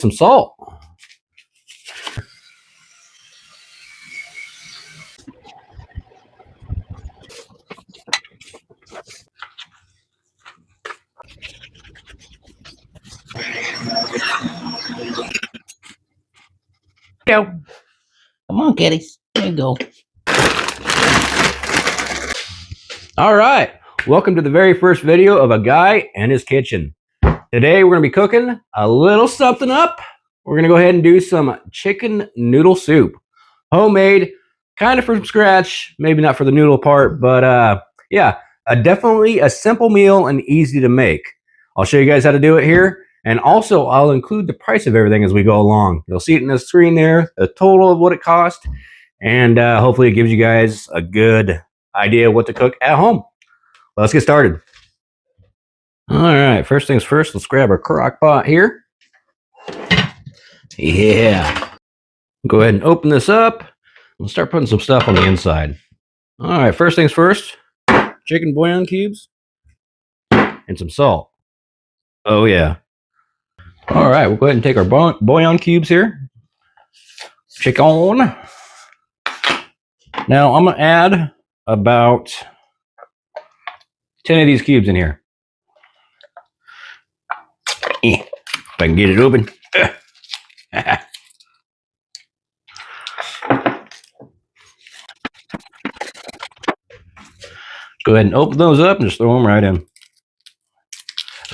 some salt. Go. Come on, kitties. There you go. All right. Welcome to the very first video of a guy and his kitchen. Today we're going to be cooking a little something up. We're going to go ahead and do some chicken noodle soup. Homemade, kind of from scratch. Maybe not for the noodle part, but yeah, definitely a simple meal and easy to make. I'll show you guys how to do it here. And also, I'll include the price of everything as we go along. You'll see it in the screen there, the total of what it cost. And hopefully it gives you guys a good idea of what to cook at home. Let's get started. All right, first things first, let's grab our crock pot here. Yeah. Go ahead and open this up. We'll start putting some stuff on the inside. All right, first things first, chicken bouillon cubes and some salt. Oh, yeah. All right, we'll go ahead and take our bouillon cubes here. Chicken. Now, I'm going to add about 10 of these cubes in here. If I can get it open. Go ahead and open those up and just throw them right in.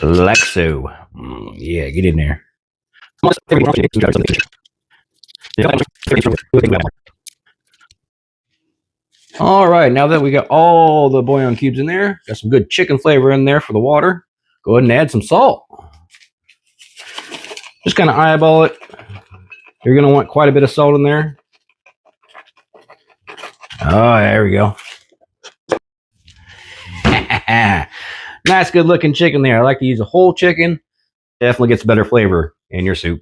Like so. Yeah, get in there. All right, now that we got all the bouillon cubes in there, got some good chicken flavor in there for the water, go ahead and add some salt. Just kind of eyeball it. You're going to want quite a bit of salt in there. Oh, there we go. Nice, good looking chicken there. I like to use a whole chicken. Definitely gets better flavor in your soup.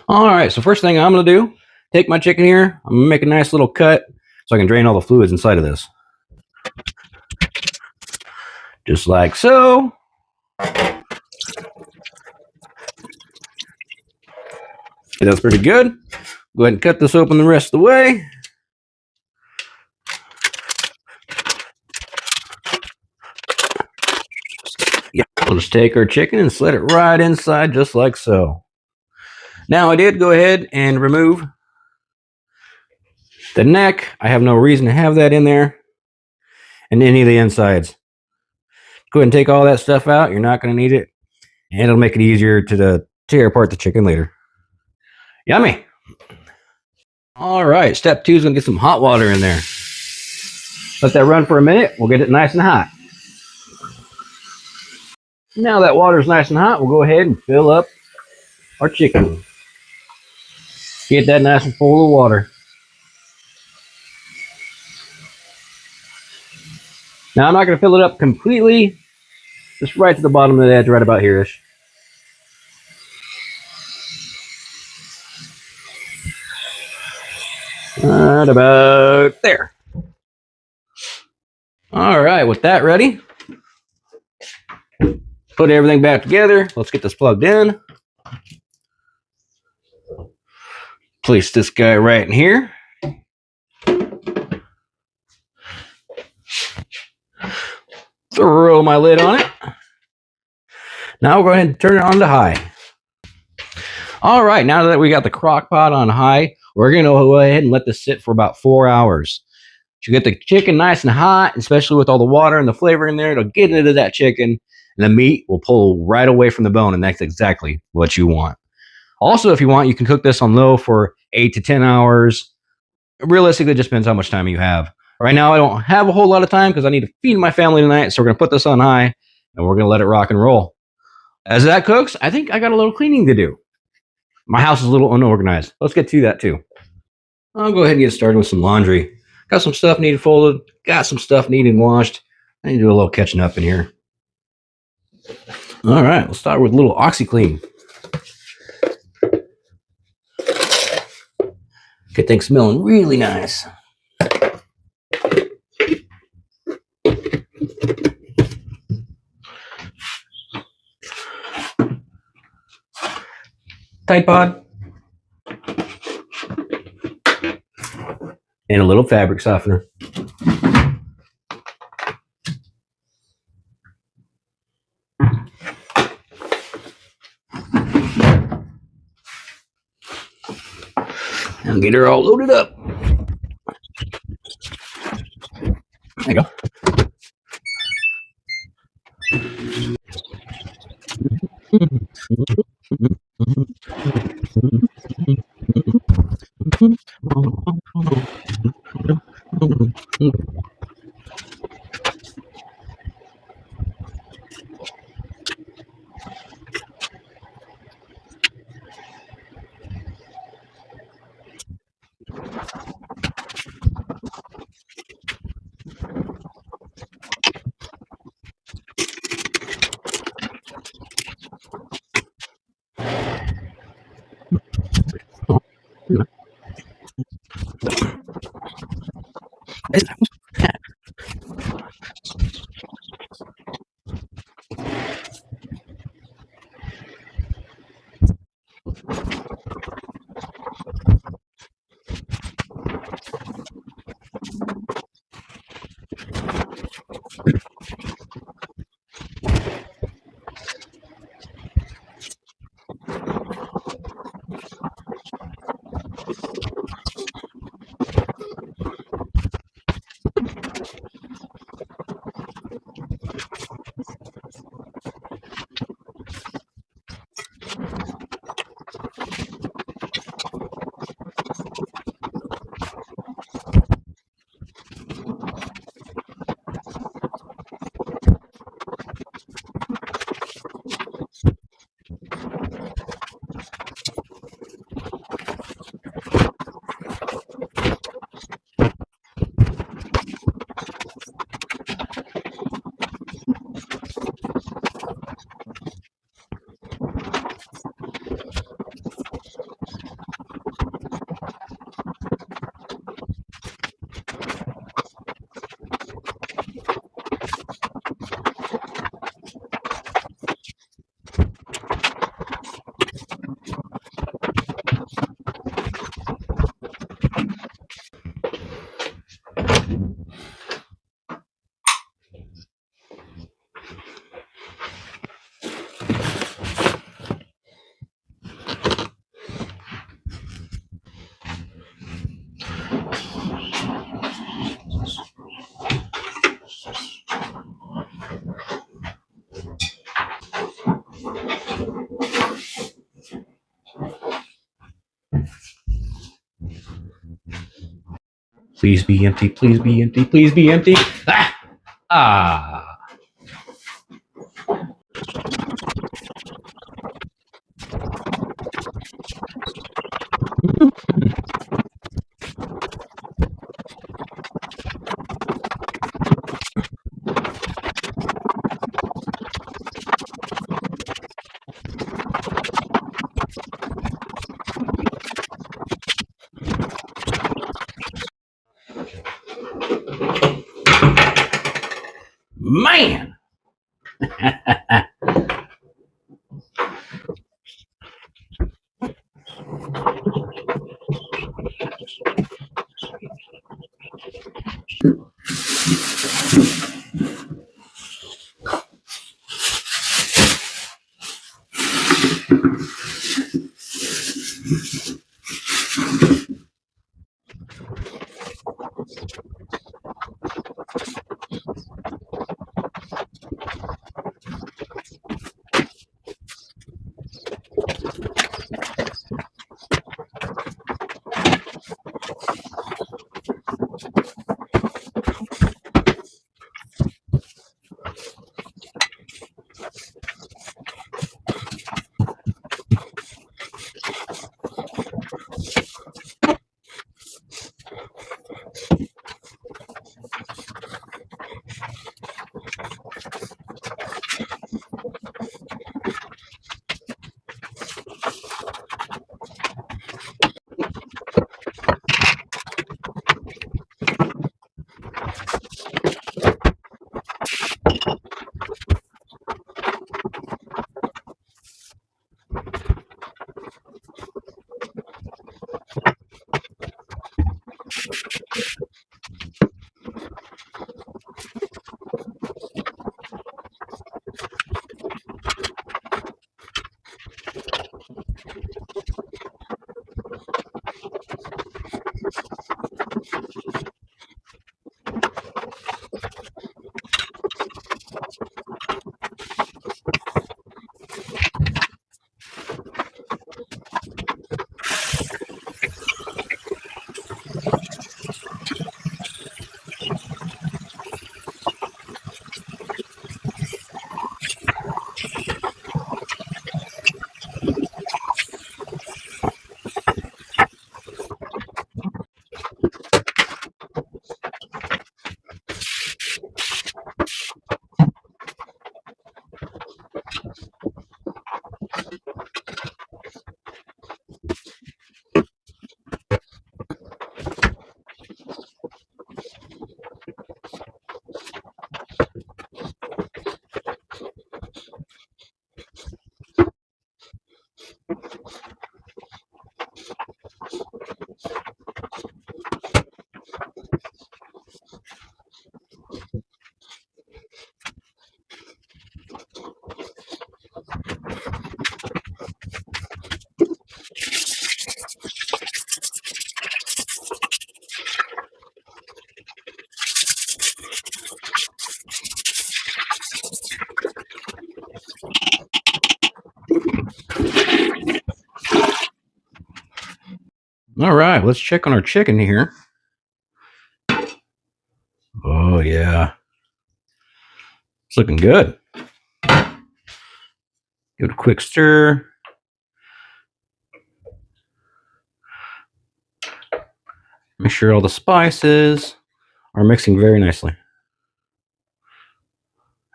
All right, so first thing I'm going to do, take my chicken here. I'm going to make a nice little cut so I can drain all the fluids inside of this. Just like so. That's pretty good. Go ahead and cut this open the rest of the way. Yeah, we'll just take our chicken and slid it right inside just like so. Now I did go ahead and remove the neck. I have no reason to have that in there. And any of the insides. Go ahead and take all that stuff out. You're not going to need it. And it'll make it easier to tear apart the chicken later. Yummy. All right, step 2 is going to get some hot water in there. Let that run for a minute. We'll get it nice and hot. Now that water is nice and hot, we'll go ahead and fill up our chicken. Get that nice and full of water. Now I'm not going to fill it up completely, just right to the bottom of the edge, right about here-ish. Right about there. All right, with that ready, put everything back together. Let's get this plugged in. Place this guy right in here. Throw my lid on it. Now we'll go ahead and turn it on to high. All right, now that we got the crock pot on high, we're going to go ahead and let this sit for about 4 hours. You get the chicken nice and hot, especially with all the water and the flavor in there. It'll get into that chicken, and the meat will pull right away from the bone, and that's exactly what you want. Also, if you want, you can cook this on low for 8 to 10 hours. Realistically, it just depends how much time you have. Right now, I don't have a whole lot of time because I need to feed my family tonight, so we're going to put this on high, and we're going to let it rock and roll. As that cooks, I think I got a little cleaning to do. My house is a little unorganized. Let's get to that, too. I'll go ahead and get started with some laundry. Got some stuff needed folded. Got some stuff needed washed. I need to do a little catching up in here. All right, let's start with a little OxyClean. Get things smelling really nice. Tide Pod, and a little fabric softener. And get her all loaded up. There you go. Please be empty. Please be empty. Please be empty. Ah! Ah! Man! All right, let's check on our chicken here. Oh, yeah. It's looking good. Give it a quick stir. Make sure all the spices are mixing very nicely.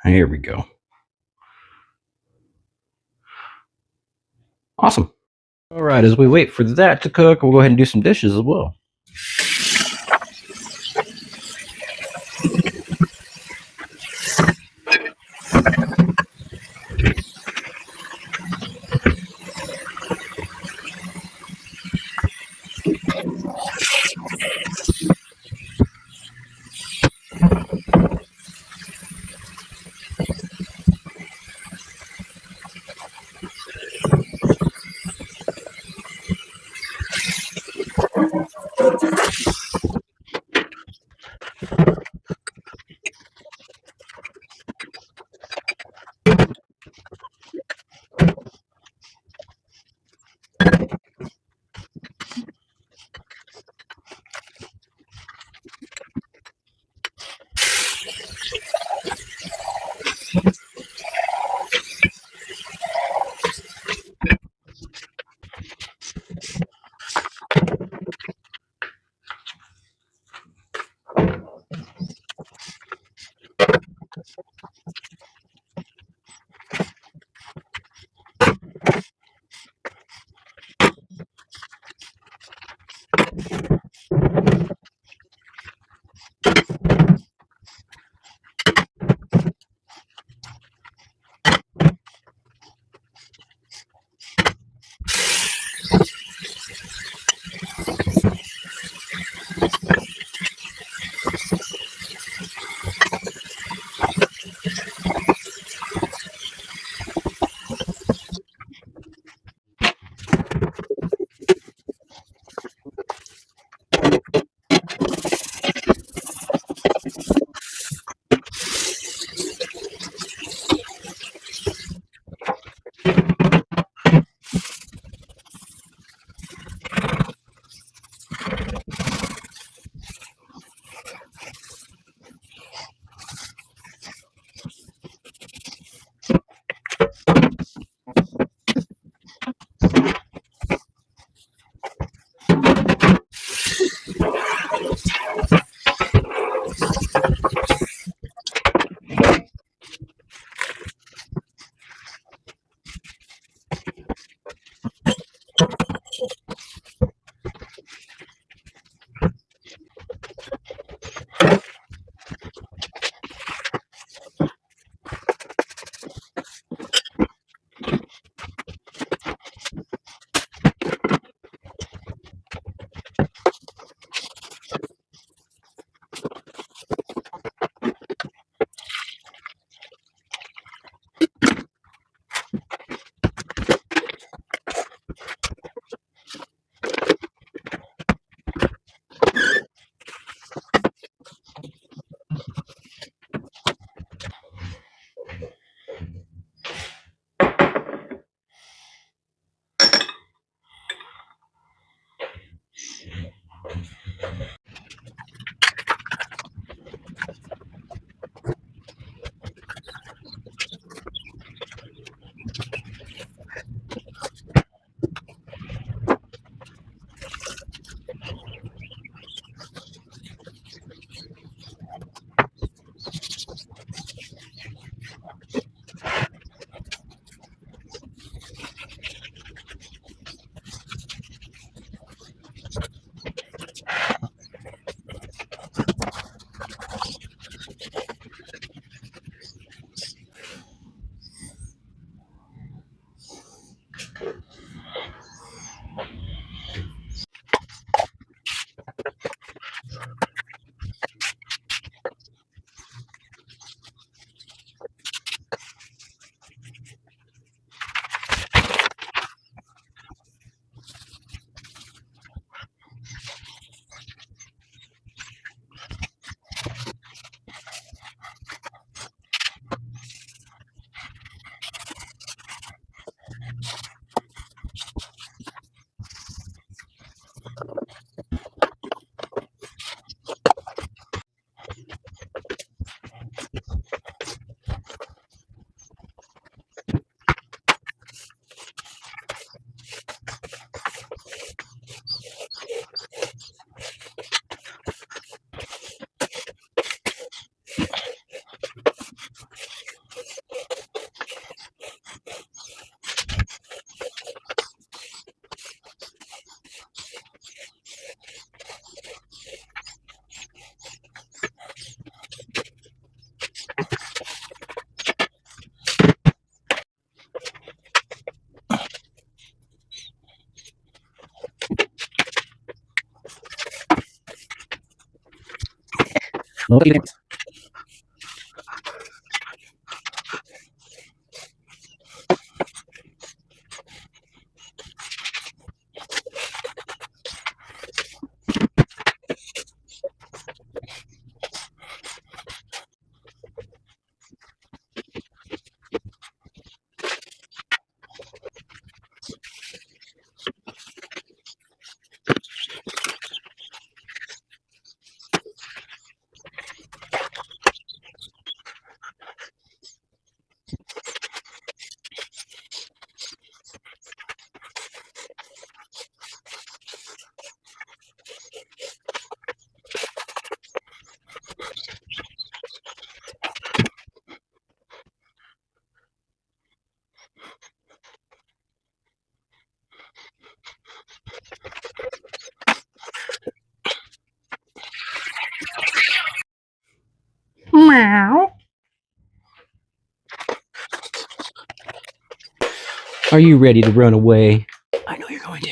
Here we go. Awesome. All right, as we wait for that to cook, we'll go ahead and do some dishes as well. No te quemes. Meow. Are you ready to run away? I know you're going to.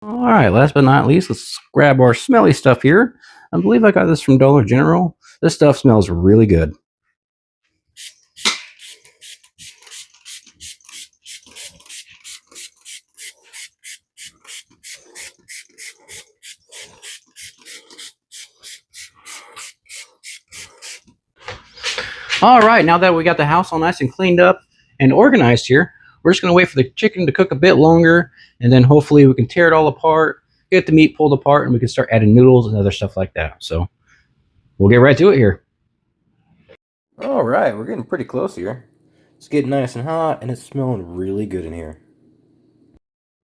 All right, last but not least, let's grab our smelly stuff here. I believe I got this from Dollar General. This stuff smells really good. All right, now that we got the house all nice and cleaned up and organized here, we're just going to wait for the chicken to cook a bit longer, and then hopefully we can tear it all apart, get the meat pulled apart, and we can start adding noodles and other stuff like that. So we'll get right to it here. All right, we're getting pretty close here. It's getting nice and hot, and it's smelling really good in here.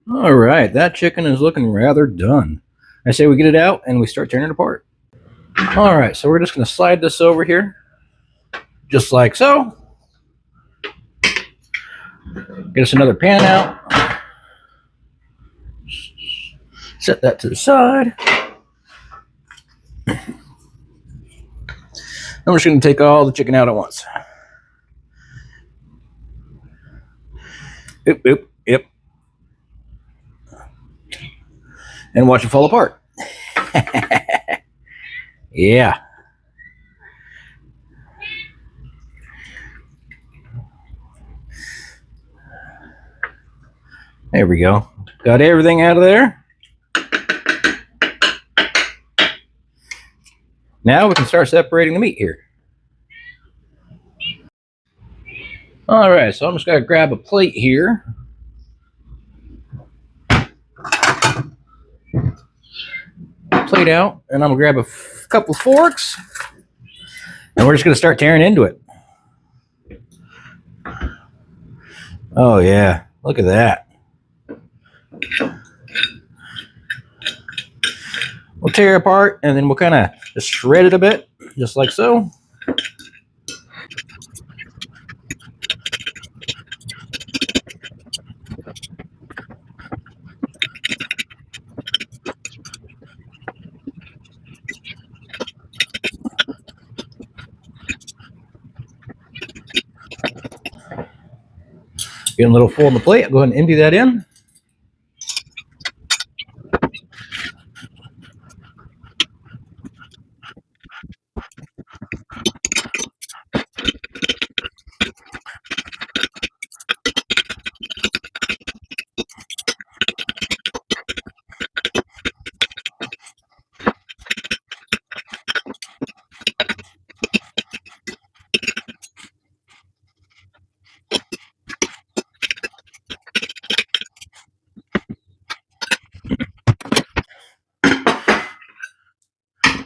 All right, that chicken is looking rather done. I say we get it out and we start tearing it apart. All right, so we're just going to slide this over here, just like so. Get us another pan out. Set that to the side. I'm just going to take all the chicken out at once. Yep. And watch it fall apart. Yeah. There we go. Got everything out of there. Now we can start separating the meat here. All right, so I'm just going to grab a plate here. Plate out, and I'm going to grab a couple forks. And we're just going to start tearing into it. Oh, yeah. Look at that. We'll tear it apart, and then we'll kind of just shred it a bit, just like so. Getting a little full on the plate. I'll go ahead and empty that in.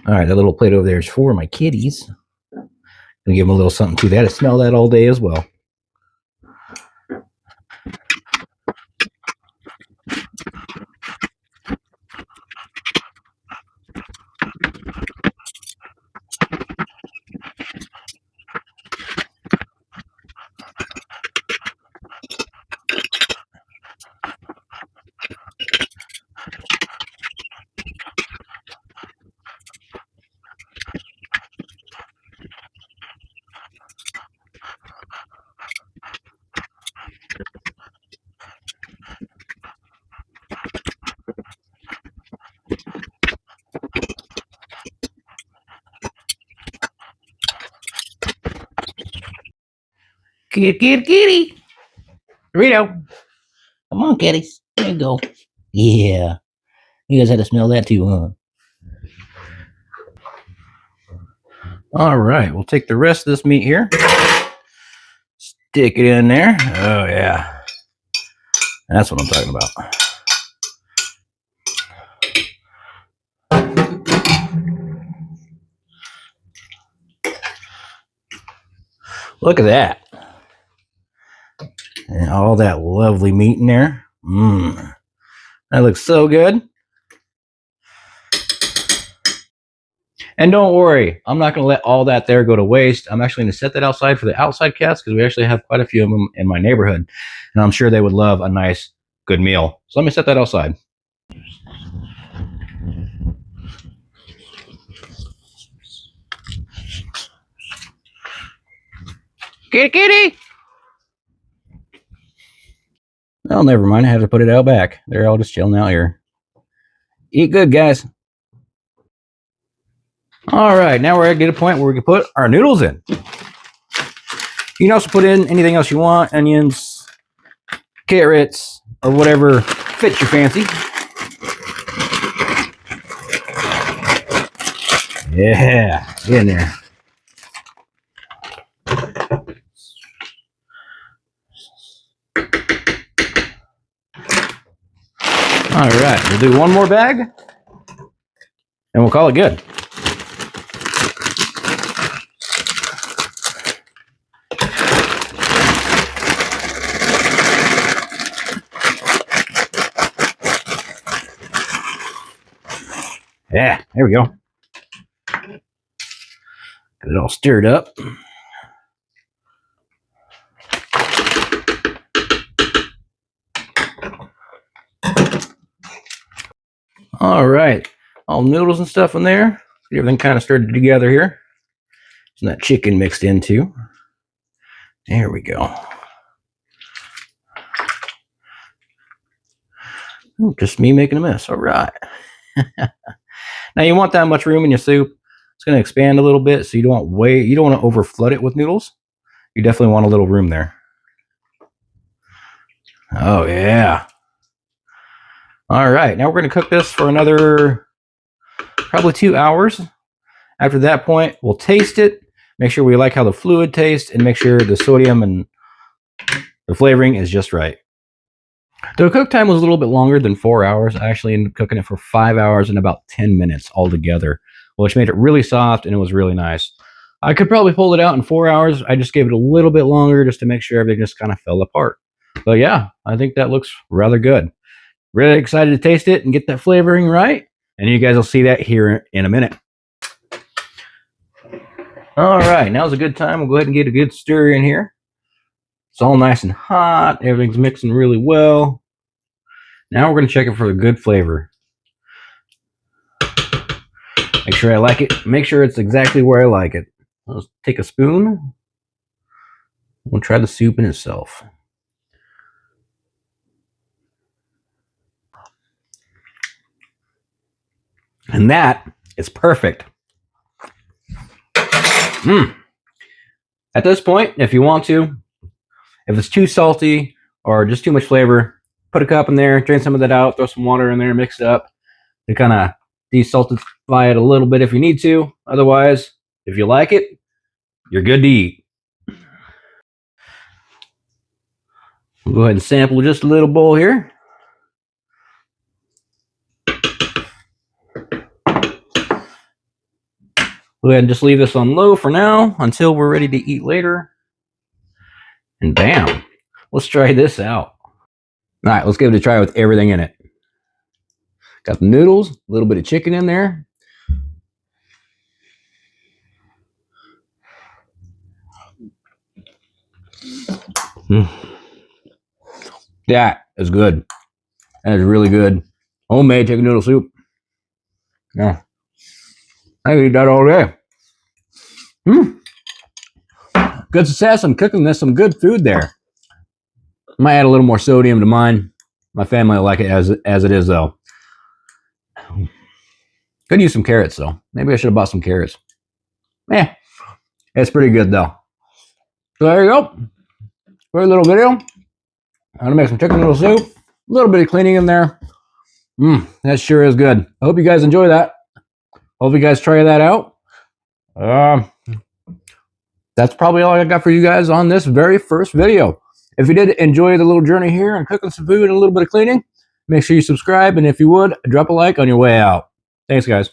All right, that little plate over there is for my kitties. Gonna give them a little something to that. I smell that all day as well. Kitty. Dorito. Come on, kitties. There you go. Yeah. You guys had to smell that too, huh? All right. We'll take the rest of this meat here. Stick it in there. Oh, yeah. That's what I'm talking about. Look at that. And all that lovely meat in there. Mmm. That looks so good. And don't worry, I'm not going to let all that there go to waste. I'm actually going to set that outside for the outside cats because we actually have quite a few of them in my neighborhood. And I'm sure they would love a nice, good meal. So let me set that outside. Kitty! Oh, never mind. I have to put it out back. They're all just chilling out here. Eat good, guys. All right, now we're at a point where we can put our noodles in. You can also put in anything else you want, onions, carrots, or whatever fits your fancy. Yeah, get in there. All right, we'll do one more bag, and we'll call it good. Yeah, there we go. Get it all stirred up. All right, all noodles and stuff in there. Get everything kind of stirred together here. And that chicken mixed in too. There we go. Ooh, just me making a mess. All right. Now you want that much room in your soup. It's going to expand a little bit, so you don't want to over flood it with noodles. You definitely want a little room there. Oh yeah. All right, now we're going to cook this for another probably 2 hours. After that point, we'll taste it, make sure we like how the fluid tastes, and make sure the sodium and the flavoring is just right. The cook time was a little bit longer than 4 hours. I actually ended up cooking it for 5 hours and about 10 minutes altogether, which made it really soft and it was really nice. I could probably pull it out in 4 hours. I just gave it a little bit longer just to make sure everything just kind of fell apart. But yeah, I think that looks rather good. Really excited to taste it and get that flavoring right. And you guys will see that here in a minute. All right, now's a good time. We'll go ahead and get a good stir in here. It's all nice and hot. Everything's mixing really well. Now we're going to check it for a good flavor. Make sure I like it. Make sure it's exactly where I like it. Let's take a spoon. We'll try the soup in itself. And that is perfect. At this point, if you want to, if it's too salty or just too much flavor, put a cup in there, drain some of that out, throw some water in there, mix it up to kind of desaltify it a little bit if you need to. Otherwise, if you like it, you're good to eat. We'll go ahead and sample just a little bowl here. Go ahead and just leave this on low for now until we're ready to eat later. And bam, let's try this out. All right, let's give it a try with everything in it. Got the noodles, a little bit of chicken in there. That is good. That is really good. Homemade chicken noodle soup. Yeah. I could eat that all day. Good success. I'm cooking this some good food there. Might add a little more sodium to mine. My family will like it as it is though. Could use some carrots though. Maybe I should have bought some carrots. Yeah, it's pretty good though. So there you go. for a little video. I'm gonna make some chicken noodle soup. A little bit of cleaning in there. That sure is good. I hope you guys enjoy that. Hope you guys try that out. That's probably all I got for you guys on this very first video. If you did enjoy the little journey here and cooking some food and a little bit of cleaning, make sure you subscribe, and if you would, drop a like on your way out. Thanks, guys.